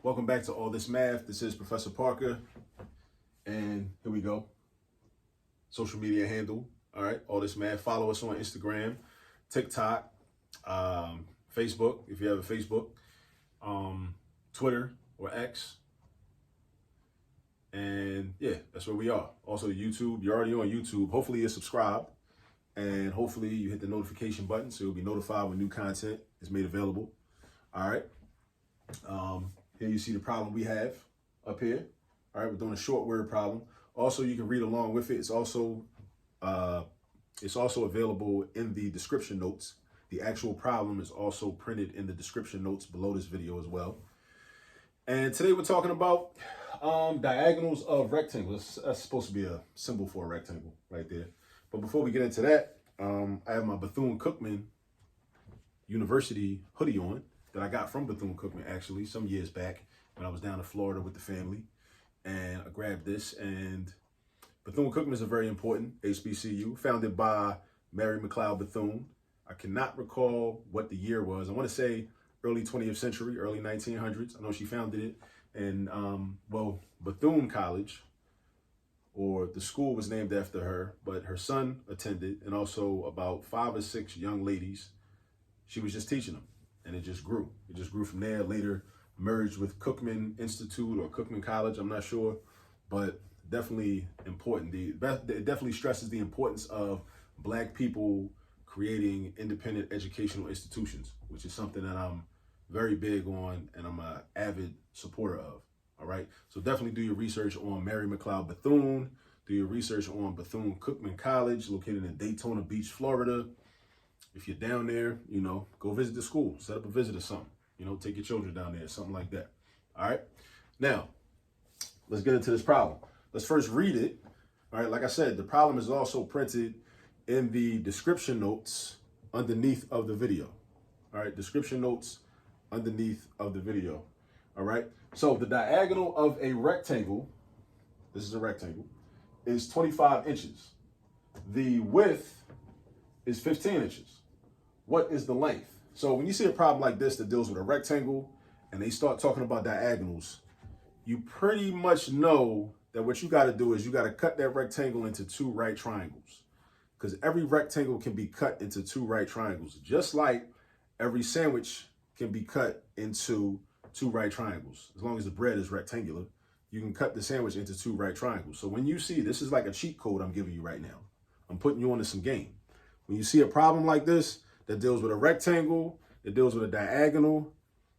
Welcome back to All This Math. This is Professor Parker, and here we go. Social media handle, all right, All This Math. Follow us on Instagram, TikTok, Facebook, if you have a Facebook, Twitter or X, and yeah, that's where we are. Also YouTube, you're already on YouTube. Hopefully you're subscribed, and hopefully you hit the notification button so you'll be notified when new content is made available. All right. Here you see the problem we have up here. All right, we're doing a short word problem. Also, you can read along with it. It's also available in the description notes. The actual problem is also printed in the description notes below this video as well. And today we're talking about diagonals of rectangles. That's supposed to be a symbol for a rectangle right there. But before we get into that, I have my Bethune-Cookman University hoodie on that I got from Bethune-Cookman actually some years back when I was down in Florida with the family. And I grabbed this, and Bethune-Cookman is a very important HBCU founded by Mary McLeod Bethune. I cannot recall what the year was. I want to say early 20th century, early 1900s. I know she founded it. And, Bethune College, or the school, was named after her, but her son attended, and also about 5 or 6 young ladies. She was just teaching them. And it just grew. It just grew from there. Later merged with Cookman Institute or Cookman College. I'm not sure, but definitely important. It definitely stresses the importance of Black people creating independent educational institutions, which is something that I'm very big on and I'm an avid supporter of. All right. So definitely do your research on Mary McLeod Bethune. Do your research on Bethune-Cookman College, located in Daytona Beach, Florida. If you're down there, go visit the school, set up a visit or something, take your children down there, something like that. All right. Now, let's get into this problem. Let's first read it. All right. Like I said, the problem is also printed in the description notes underneath of the video. All right. Description notes underneath of the video. All right. So the diagonal of a rectangle, this is a rectangle, is 25 inches. The width is 15 inches. What is the length? So when you see a problem like this that deals with a rectangle and they start talking about diagonals, you pretty much know that what you got to do is you got to cut that rectangle into 2 right triangles, because every rectangle can be cut into 2 right triangles, just like every sandwich can be cut into 2 right triangles. As long as the bread is rectangular, you can cut the sandwich into 2 right triangles. So when you see, this is like a cheat code I'm giving you right now. I'm putting you onto some game. When you see a problem like this that deals with a rectangle, that deals with a diagonal,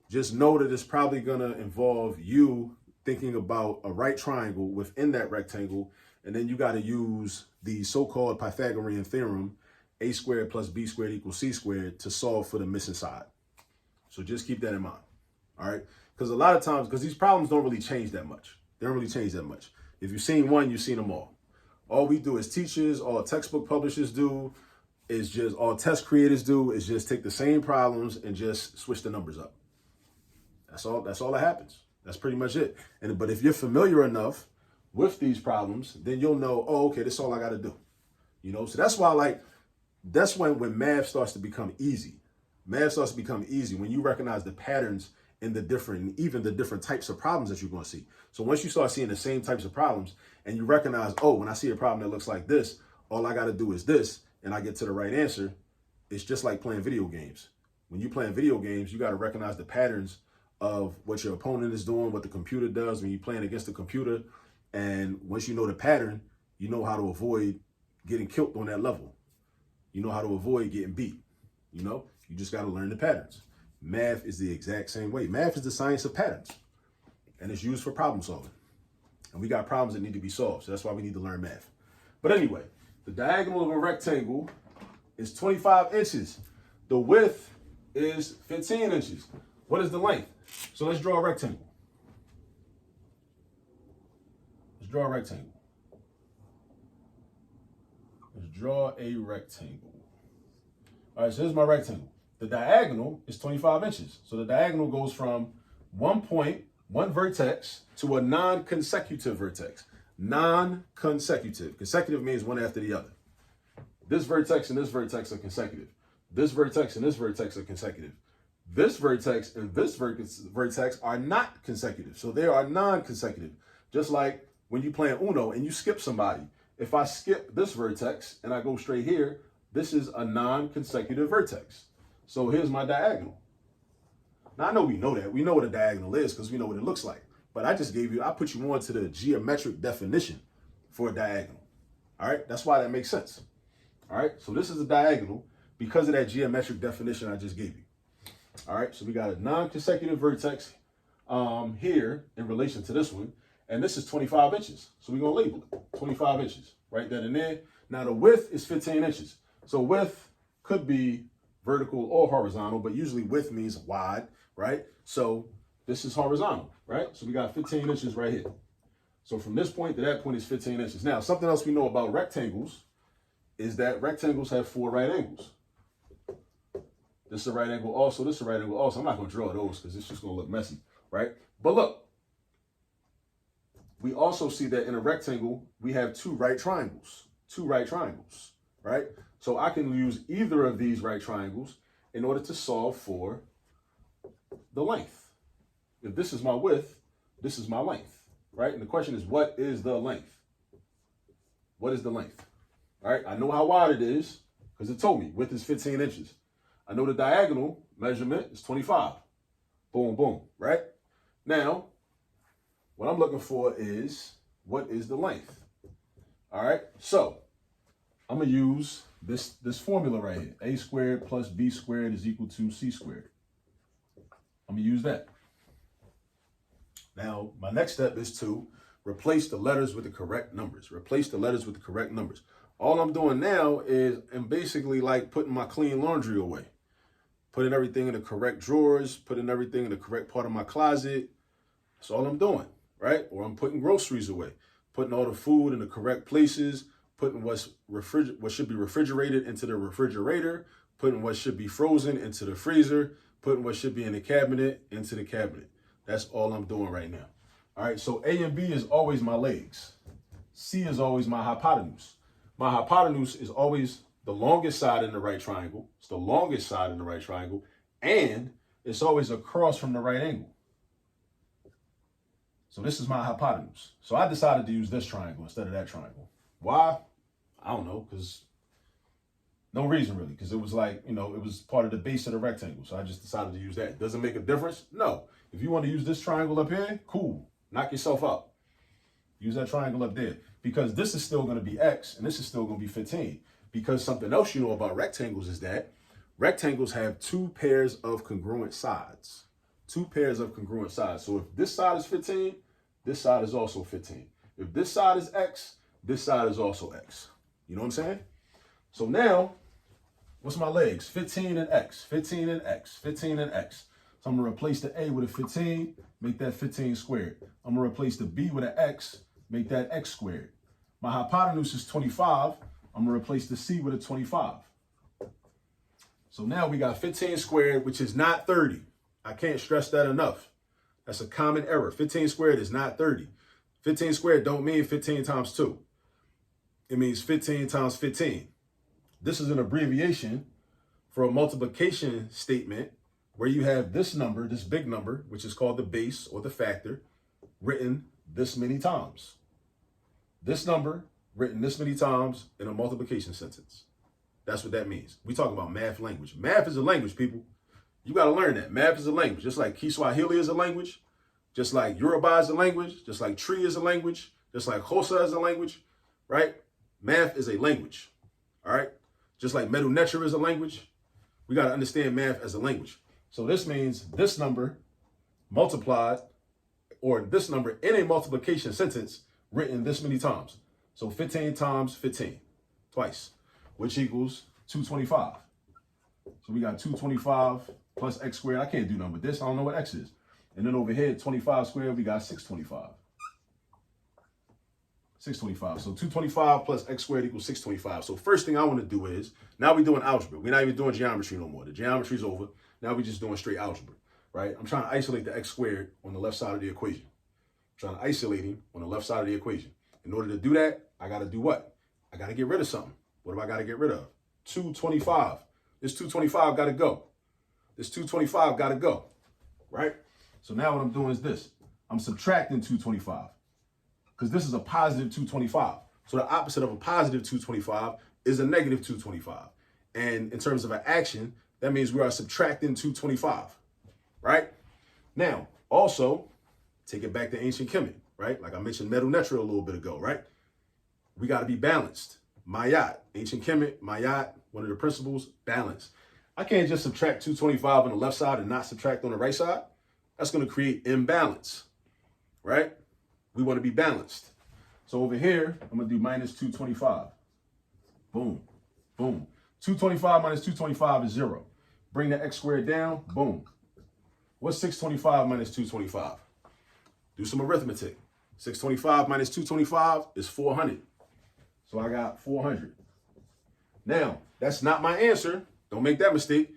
just know that it's probably going to involve you thinking about a right triangle within that rectangle, and then you got to use the so-called Pythagorean theorem, a squared plus b squared equals c squared, to solve for the missing side. So just keep that in mind, all right? Because a lot of times, because these problems don't really change that much. They don't really change that much. If you've seen one, you've seen them all. All we do as teachers, all textbook publishers do, is just, all test creators do, is just take the same problems and just switch the numbers up. That's all that happens. That's pretty much it. But if you're familiar enough with these problems, then you'll know, oh, okay, this is all I got to do. So that's why, that's when math starts to become easy. Math starts to become easy when you recognize the patterns in the different types of problems that you're going to see. So once you start seeing the same types of problems and you recognize, oh, when I see a problem that looks like this, all I got to do is this, and I get to the right answer. It's just like playing video games. When you're playing video games, you got to recognize the patterns of what your opponent is doing, what the computer does when you're playing against the computer. And once you know the pattern, you know how to avoid getting killed on that level. You know how to avoid getting beat. You just got to learn the patterns. Math is the exact same way. Math is the science of patterns, and it's used for problem solving. And we got problems that need to be solved. So that's why we need to learn math. But anyway, the diagonal of a rectangle is 25 inches. The width is 15 inches. What is the length? So let's draw a rectangle. Let's draw a rectangle. Let's draw a rectangle. All right, so here's my rectangle. The diagonal is 25 inches. So the diagonal goes from one point, one vertex, to a non-consecutive vertex. Non-consecutive. Consecutive means one after the other. This vertex and this vertex are consecutive. This vertex and this vertex are consecutive. this vertex and this vertex are not consecutive. So they are non-consecutive. Just like when you play Uno and you skip somebody. If I skip this vertex and I go straight here, this is a non-consecutive vertex. So here's my diagonal. Now I know we know that. We know what a diagonal is because we know what it looks like. But I put you on to the geometric definition for a diagonal. All right, that's why that makes sense. All right, so this is a diagonal because of that geometric definition I just gave you. All right, so we got a non-consecutive vertex here in relation to this one, and this is 25 inches. So we're gonna label it 25 inches, right then and there. Now the width is 15 inches. So width could be vertical or horizontal, but usually width means wide, right? So this is horizontal, right? So we got 15 inches right here. So from this point to that point is 15 inches. Now, something else we know about rectangles is that rectangles have 4 right angles. This is a right angle also, this is a right angle also. I'm not gonna draw those because it's just gonna look messy, right? But look, we also see that in a rectangle, we have 2 right triangles, right? So I can use either of these right triangles in order to solve for the length. If this is my width, this is my length, right? And the question is, what is the length? What is the length? All right, I know how wide it is because it told me width is 15 inches. I know the diagonal measurement is 25. Boom, boom, right? Now, what I'm looking for is, what is the length? All right, so I'm gonna use this formula right here. A squared plus B squared is equal to C squared. I'm gonna use that. Now, my next step is to replace the letters with the correct numbers. Replace the letters with the correct numbers. All I'm doing now is I'm basically like putting my clean laundry away. Putting everything in the correct drawers, putting everything in the correct part of my closet. That's all I'm doing, right? Or I'm putting groceries away. Putting all the food in the correct places. Putting what should be refrigerated into the refrigerator. Putting what should be frozen into the freezer. Putting what should be in the cabinet into the cabinet. That's all I'm doing right now. All right, so A and B is always my legs. C is always my hypotenuse. My hypotenuse is always the longest side in the right triangle. It's the longest side in the right triangle. And it's always across from the right angle. So this is my hypotenuse. So I decided to use this triangle instead of that triangle. Why? I don't know, because no reason really, because it was like, it was part of the base of the rectangle. So I just decided to use that. Does it make a difference? No. If you want to use this triangle up here, cool. Knock yourself out. Use that triangle up there because this is still going to be X and this is still going to be 15. Because something else you know about rectangles is that rectangles have 2 pairs of congruent sides. 2 pairs of congruent sides. So if this side is 15, this side is also 15. If this side is X, this side is also X. You know what I'm saying? So now, what's my legs? 15 and X, 15 and X, 15 and X. So I'm going to replace the A with a 15, make that 15 squared. I'm going to replace the B with an X, make that X squared. My hypotenuse is 25. I'm going to replace the C with a 25. So now we got 15 squared, which is not 30. I can't stress that enough. That's a common error. 15 squared is not 30. 15 squared don't mean 15 times 2. It means 15 times 15. This is an abbreviation for a multiplication statement where you have this number, this big number, which is called the base or the factor, written this many times. This number written this many times in a multiplication sentence. That's what that means. We talk about math language. Math is a language, people. You got to learn that. Math is a language. Just like Kiswahili is a language, just like Yoruba is a language, just like Tree is a language, just like Xhosa is a language, right? Math is a language, all right? Just like Medu Neter is a language, we got to understand math as a language. So this means this number multiplied, or this number in a multiplication sentence written this many times. So 15 times 15, twice, which equals 225. So we got 225 plus X squared. I can't do nothing with this. I don't know what X is. And then over here, 25 squared, we got 625. 625. So 225 plus X squared equals 625. So first thing I want to do is, now we're doing algebra. We're not even doing geometry no more. The geometry's over. Now we're just doing straight algebra, right? I'm trying to isolate the X squared on the left side of the equation. I'm trying to isolate him on the left side of the equation. In order to do that, I got to do what? I got to get rid of something. What do I got to get rid of? 225. This 225 got to go. This 225 got to go, right? So now what I'm doing is this. I'm subtracting 225 because this is a positive 225. So the opposite of a positive 225 is a negative 225. And in terms of an action, that means we are subtracting 225, right? Now, also, take it back to ancient Kemet, right? Like I mentioned metal netra a little bit ago, right? We got to be balanced. Mayat, ancient Kemet, Mayat, one of the principles, balance. I can't just subtract 225 on the left side and not subtract on the right side. That's going to create imbalance, right? We want to be balanced. So over here, I'm going to do minus 225. Boom, boom. 225 minus 225 is 0. Bring the x squared down, boom. What's 625 minus 225? Do some arithmetic. 625 minus 225 is 400. So I got 400. Now, that's not my answer. Don't make that mistake.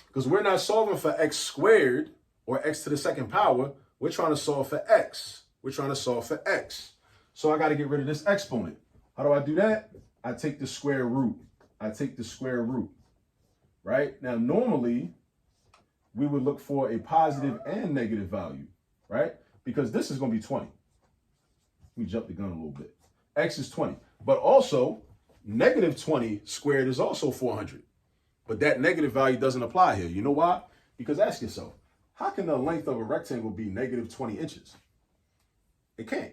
Because we're not solving for x squared or x to the second power. We're trying to solve for x. We're trying to solve for x. So I got to get rid of this exponent. How do I do that? I take the square root. I take the square root. Right? Now, normally, we would look for a positive and negative value. Right? Because this is going to be 20. Let me jump the gun a little bit. X is 20. But also, negative 20 squared is also 400. But that negative value doesn't apply here. You know why? Because ask yourself, how can the length of a rectangle be negative 20 inches? It can't.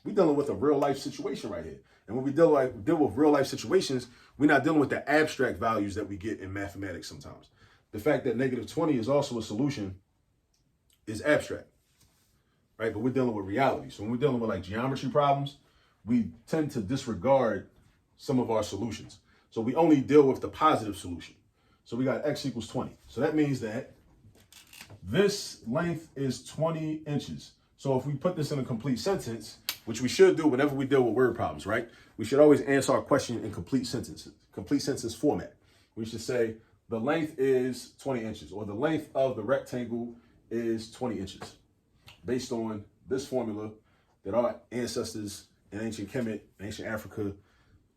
We're dealing with a real life situation right here. And when we deal with real life situations, we're not dealing with the abstract values that we get in mathematics sometimes. The fact that negative 20 is also a solution is abstract, right? But we're dealing with reality. So when we're dealing with like geometry problems, we tend to disregard some of our solutions. So we only deal with the positive solution. So we got x equals 20. So that means that this length is 20 inches. So if we put this in a complete sentence, which we should do whenever we deal with word problems, right? We should always answer our question in complete sentence format. We should say the length is 20 inches, or the length of the rectangle is 20 inches, based on this formula that our ancestors in ancient Kemet, ancient Africa,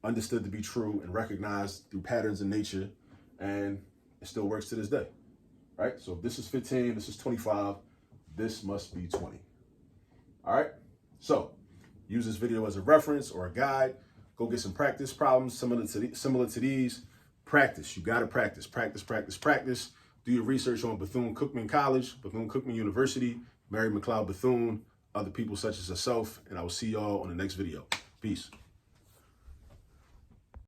understood to be true and recognized through patterns in nature, and it still works to this day, right? So if this is 15, this is 25, this must be 20. All right, so use this video as a reference or a guide. Go get some practice problems similar to these. Practice. You got to practice, practice, practice, practice. Do your research on Bethune-Cookman College, Bethune-Cookman University, Mary McLeod Bethune, other people such as yourself, and I will see y'all on the next video. Peace.